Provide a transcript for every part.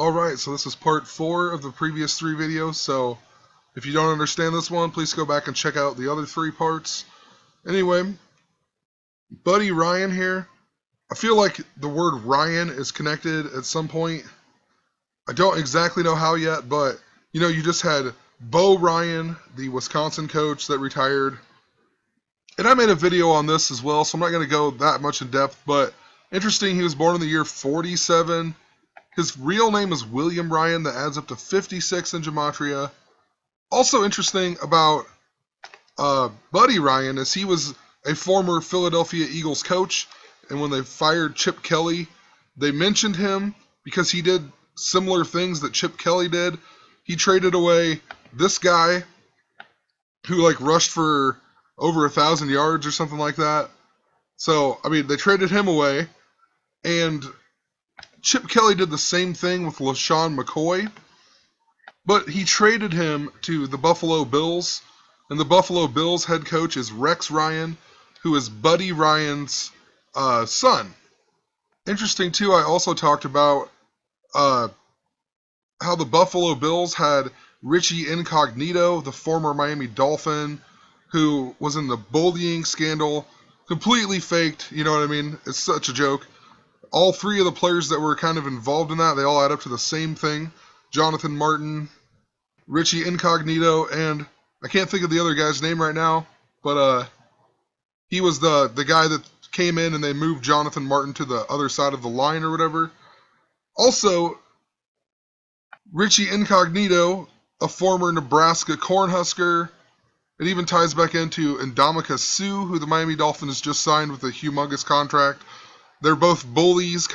Alright, so this is part 4 of the previous 3 videos, so if you don't understand this one, please go back and check out the other 3 parts. Anyway, Buddy Ryan here. I feel like the word Ryan is connected at some point. I don't exactly know how yet, but, you just had Bo Ryan, the Wisconsin coach that retired. And I made a video on this as well, so I'm not going to go that much in depth, but interesting, he was born in the year 47. His real name is William Ryan, that adds up to 56 in gematria. Also interesting about Buddy Ryan is he was a former Philadelphia Eagles coach, and when they fired Chip Kelly, they mentioned him because he did similar things that Chip Kelly did. He traded away this guy who rushed for over 1,000 yards or something like that. So, they traded him away, and Chip Kelly did the same thing with LeSean McCoy, but he traded him to the Buffalo Bills, and the Buffalo Bills head coach is Rex Ryan, who is Buddy Ryan's son. Interesting, too, I also talked about how the Buffalo Bills had Richie Incognito, the former Miami Dolphin, who was in the bullying scandal, completely faked, you know what I mean? It's such a joke. All 3 of the players that were kind of involved in that, they all add up to the same thing. Jonathan Martin, Richie Incognito, and I can't think of the other guy's name right now, but he was the guy that came in and they moved Jonathan Martin to the other side of the line or whatever. Also, Richie Incognito, a former Nebraska Cornhusker. It even ties back into Ndamukong Suh, who the Miami Dolphins just signed with a humongous contract. They're both bullies,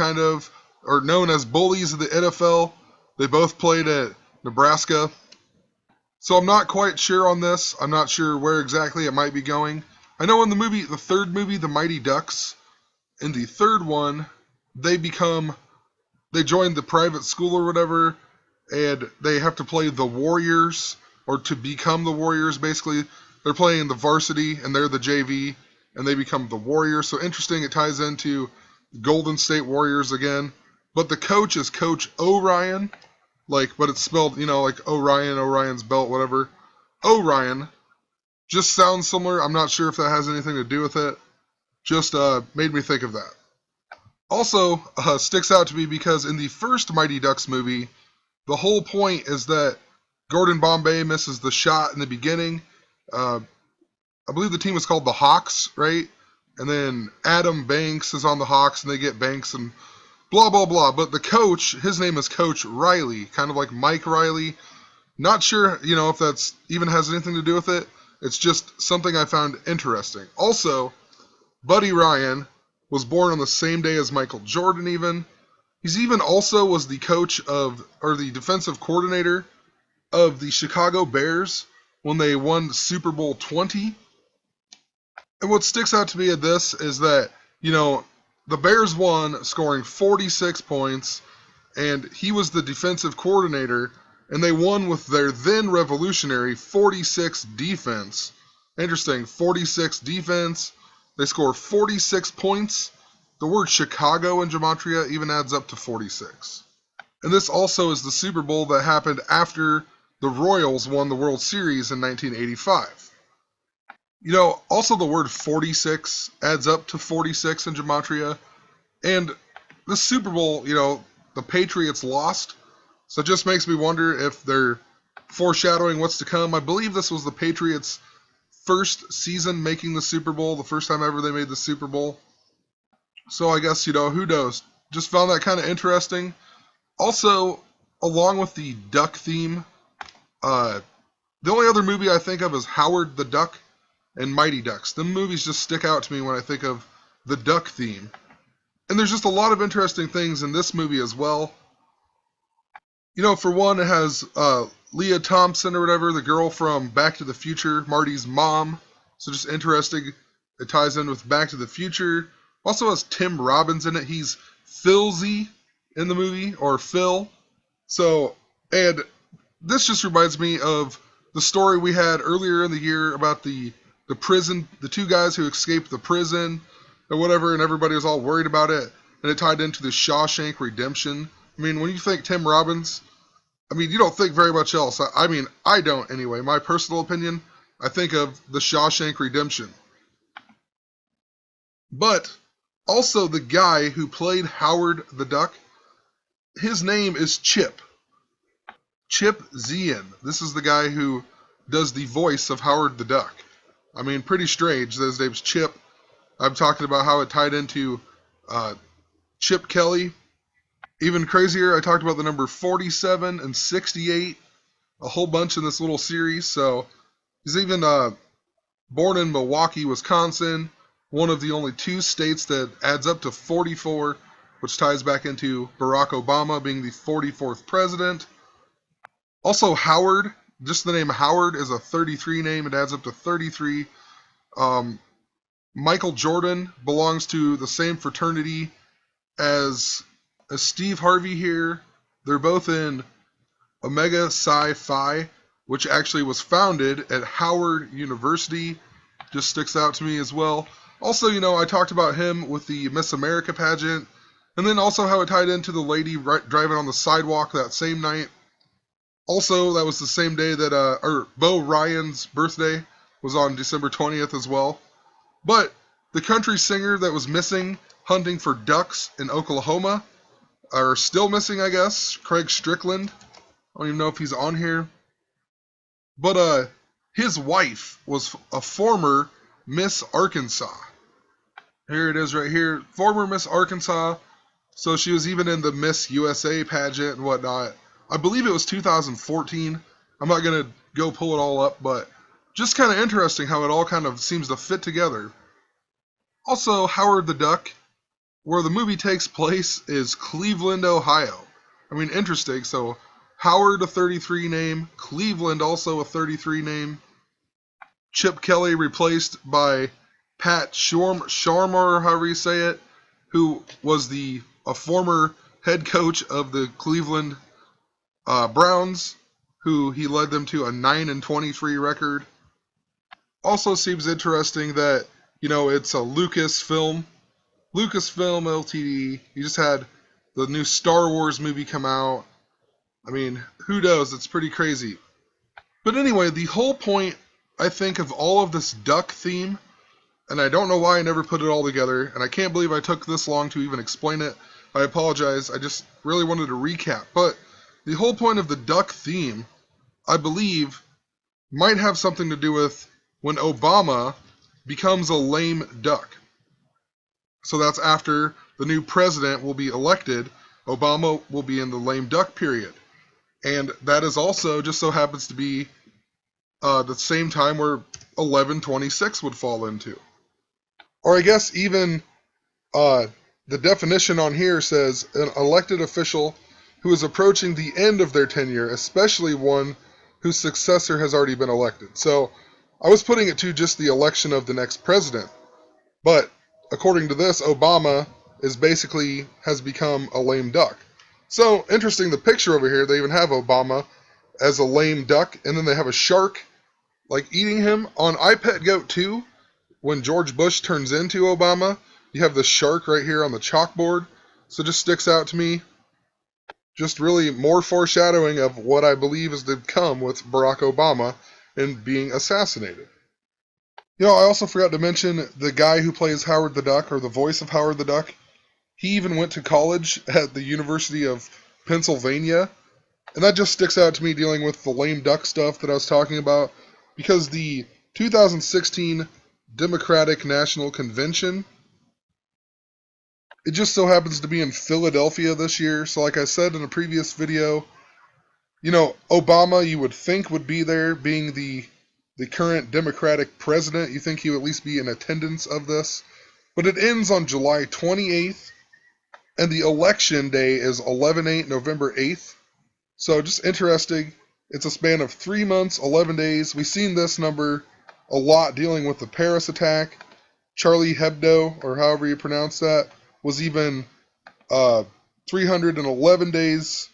or known as bullies of the NFL. They both played at Nebraska. So I'm not quite sure on this. I'm not sure where exactly it might be going. I know in the third movie, The Mighty Ducks, in the third one, they join the private school or whatever, and they have to play the Warriors, or to become the Warriors, basically. They're playing the varsity, and they're the JV, and they become the Warriors. So interesting, it ties into Golden State Warriors again. But the coach is Coach O'Ryan, but it's spelled, like Orion, Orion's belt, whatever. O'Ryan. Just sounds similar. I'm not sure if that has anything to do with it. Just made me think of that. Also, sticks out to me because in the first Mighty Ducks movie, the whole point is that Gordon Bombay misses the shot in the beginning. I believe the team is called the Hawks, right? And then Adam Banks is on the Hawks, and they get Banks and blah, blah, blah. But the coach, his name is Coach Riley, kind of like Mike Riley. Not sure, if that's even has anything to do with it. It's just something I found interesting. Also, Buddy Ryan was born on the same day as Michael Jordan even. He's even also was the coach or the defensive coordinator of the Chicago Bears when they won Super Bowl 20. And what sticks out to me at this is that, the Bears won scoring 46 points, and he was the defensive coordinator, and they won with their then revolutionary 46 defense. Interesting, 46 defense. They score 46 points. The word Chicago in gematria even adds up to 46. And this also is the Super Bowl that happened after the Royals won the World Series in 1985. Also the word 46 adds up to 46 in gematria. And the Super Bowl, the Patriots lost. So it just makes me wonder if they're foreshadowing what's to come. I believe this was the Patriots' first season making the Super Bowl, the first time ever they made the Super Bowl. So I guess, who knows? Just found that kind of interesting. Also, along with the duck theme, the only other movie I think of is Howard the Duck and Mighty Ducks. The movies just stick out to me when I think of the duck theme. And there's just a lot of interesting things in this movie as well. For one, it has Leah Thompson or whatever, the girl from Back to the Future, Marty's mom. So just interesting. It ties in with Back to the Future. Also has Tim Robbins in it. He's Philzy in the movie, or Phil. So, and this just reminds me of the story we had earlier in the year about the prison, the 2 guys who escaped the prison or whatever, and everybody was all worried about it. And it tied into the Shawshank Redemption I mean, when you think Tim Robbins, I mean, you don't think very much else. I mean, I don't anyway. My personal opinion, I think of The Shawshank Redemption. But also the guy who played Howard the Duck, his name is Chip. Chip Zien. This is the guy who does the voice of Howard the Duck. I mean, pretty strange that his name's Chip. I'm talking about how it tied into Chip Kelly. Even crazier, I talked about the number 47 and 68, a whole bunch in this little series. So he's even born in Milwaukee, Wisconsin, one of the only 2 states that adds up to 44, which ties back into Barack Obama being the 44th president. Also, Howard, just the name Howard is a 33 name. It adds up to 33. Michael Jordan belongs to the same fraternity as Steve Harvey here. They're both in Omega Psi Phi, which actually was founded at Howard University. Just sticks out to me as well. Also, you know, I talked about him with the Miss America pageant, and then also how it tied into the lady driving on the sidewalk that same night. Also, that was the same day that Bo Ryan's birthday was on December 20th as well. But the country singer that was missing hunting for ducks in Oklahoma, are still missing, I guess, Craig Strickland. I don't even know if he's on here. But his wife was a former Miss Arkansas. Here it is right here. Former Miss Arkansas. So she was even in the Miss USA pageant and whatnot. I believe it was 2014. I'm not going to go pull it all up, but just kind of interesting how it all kind of seems to fit together. Also, Howard the Duck, where the movie takes place, is Cleveland, Ohio. I mean, interesting. So Howard, a 33 name. Cleveland, also a 33 name. Chip Kelly replaced by Pat Sharmer, however you say it, who was a former head coach of the Cleveland Browns, who he led them to a 9-23 record. Also seems interesting that, you know, it's a Lucasfilm Ltd. You just had the new Star Wars movie come out. I mean, who knows? It's pretty crazy. But anyway, the whole point, I think, of all of this duck theme, and I don't know why I never put it all together, and I can't believe I took this long to even explain it. I apologize. I just really wanted to recap. But the whole point of the duck theme, I believe, might have something to do with when Obama becomes a lame duck. So that's after the new president will be elected. Obama will be in the lame duck period. And that is also just so happens to be the same time where 11/26 would fall into. Or I guess even the definition on here says an elected official who is approaching the end of their tenure, especially one whose successor has already been elected. So I was putting it to just the election of the next president. But according to this, Obama has become a lame duck. So interesting, the picture over here, they even have Obama as a lame duck, and then they have a shark like eating him. On I Pet Goat 2, when George Bush turns into Obama, you have the shark right here on the chalkboard. So it just sticks out to me. Just really more foreshadowing of what I believe is to come with Barack Obama and being assassinated. You know, I also forgot to mention the guy who plays Howard the Duck, or the voice of Howard the Duck. He even went to college at the University of Pennsylvania. And that just sticks out to me dealing with the lame duck stuff that I was talking about. Because the 2016 Democratic National Convention, it just so happens to be in Philadelphia this year. So like I said in a previous video, you know, Obama you would think would be there, being the current Democratic president. You think he would at least be in attendance of this. But it ends on July 28th, and the election day is 11/8, November 8th. So just interesting. It's a span of 3 months, 11 days. We've seen this number a lot dealing with the Paris attack. Charlie Hebdo, or however you pronounce that, was even 311 days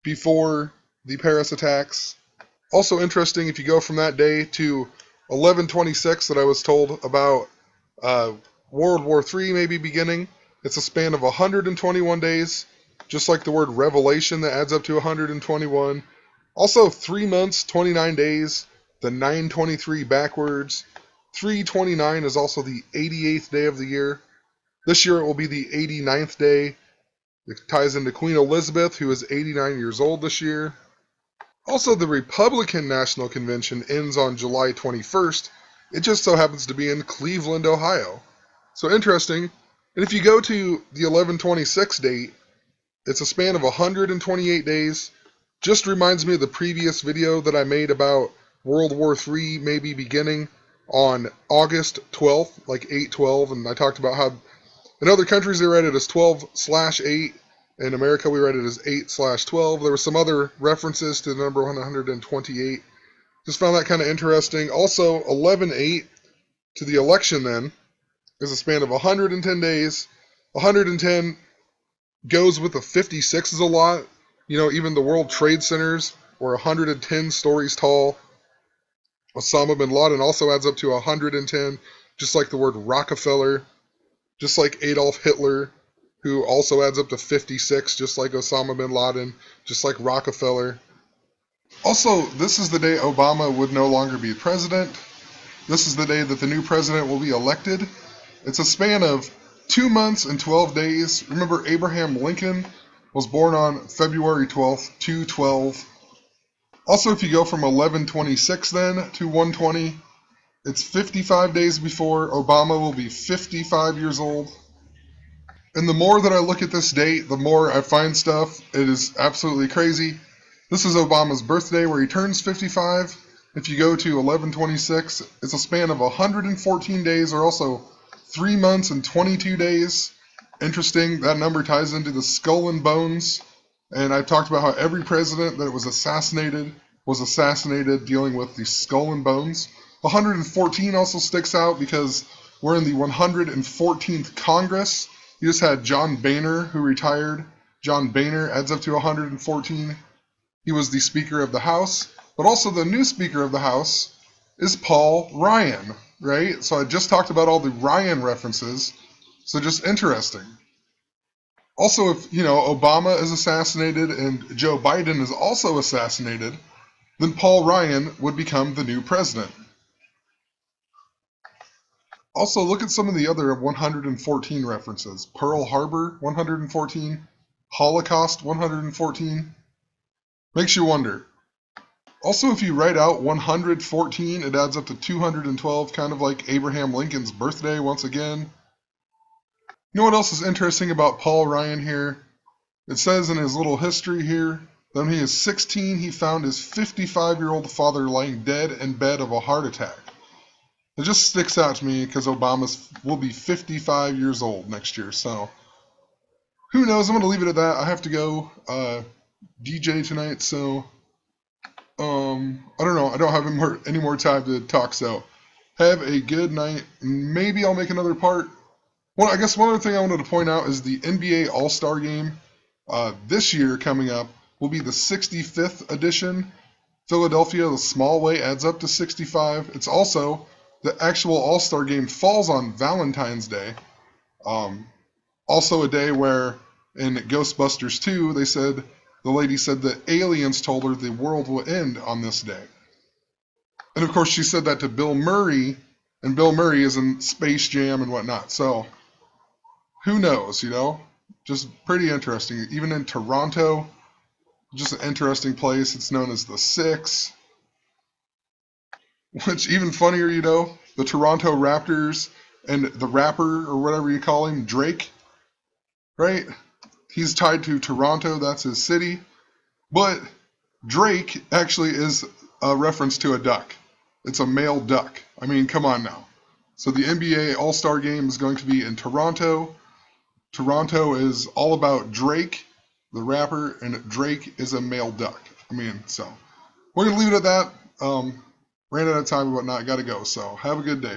before the Paris attacks. Also interesting, if you go from that day to 11/26 that I was told about World War III maybe beginning, it's a span of 121 days. just like the word revelation that adds up to 121. Also 3 months, 29 days, the 923 backwards. 329 is also the 88th day of the year. This year it will be the 89th day. It ties into Queen Elizabeth, who is 89 years old this year. Also, the Republican National Convention ends on July 21st. It just so happens to be in Cleveland, Ohio. So interesting. And if you go to the 11/26 date, it's a span of 128 days. Just reminds me of the previous video that I made about World War III maybe beginning on August 12th, like 8/12, and I talked about how in other countries they read it as 12/8. In America, we read it as 8/12. There were some other references to the number 128. Just found that kind of interesting. Also, 11/8 to the election then is a span of 110 days. 110 goes with the 56 is a lot. You know, even the World Trade Centers were 110 stories tall. Osama bin Laden also adds up to 110, just like the word Rockefeller, just like Adolf Hitler, who also adds up to 56, just like Osama bin Laden, just like Rockefeller. Also, this is the day Obama would no longer be president. This is the day that the new president will be elected. It's a span of 2 months and 12 days. Remember, Abraham Lincoln was born on February 12th, 2/12. Also, if you go from 11/26 then to 1/20, it's 55 days before Obama will be 55 years old. And the more that I look at this date, the more I find stuff. It is absolutely crazy. This is Obama's birthday where he turns 55. If you go to 11/26, it's a span of 114 days, or also 3 months and 22 days. Interesting, that number ties into the skull and bones. And I talked about how every president that was assassinated dealing with the skull and bones. 114 also sticks out because we're in the 114th Congress. You just had John Boehner, who retired. John Boehner adds up to 114. He was the Speaker of the House. But also the new Speaker of the House is Paul Ryan, right? So I just talked about all the Ryan references. So just interesting. Also, if, Obama is assassinated and Joe Biden is also assassinated, then Paul Ryan would become the new president. Also, look at some of the other 114 references. Pearl Harbor, 114. Holocaust, 114. Makes you wonder. Also, if you write out 114, it adds up to 212, kind of like Abraham Lincoln's birthday once again. You know what else is interesting about Paul Ryan here? It says in his little history here that when he was 16, he found his 55-year-old father lying dead in bed of a heart attack. It just sticks out to me because Obama will be 55 years old next year, so who knows? I'm going to leave it at that. I have to go DJ tonight, so I don't know. I don't have any more time to talk, so have a good night. Maybe I'll make another part. Well, I guess one other thing I wanted to point out is the NBA All-Star Game this year coming up will be the 65th edition. Philadelphia, the small way, adds up to 65. It's also the actual All-Star Game falls on Valentine's Day. Also a day where in Ghostbusters 2, the lady said that aliens told her the world will end on this day. And of course she said that to Bill Murray, and Bill Murray is in Space Jam and whatnot. So who knows, Just pretty interesting. Even in Toronto, just an interesting place. It's known as the Six. Which, even funnier, the Toronto Raptors and the rapper, or whatever you call him, Drake, right? He's tied to Toronto, that's his city. But Drake actually is a reference to a duck. It's a male duck. I mean, come on now. So the NBA All-Star Game is going to be in Toronto. Toronto is all about Drake, the rapper, and Drake is a male duck. So we're going to leave it at that. Ran out of time and whatnot. Got to go. So have a good day.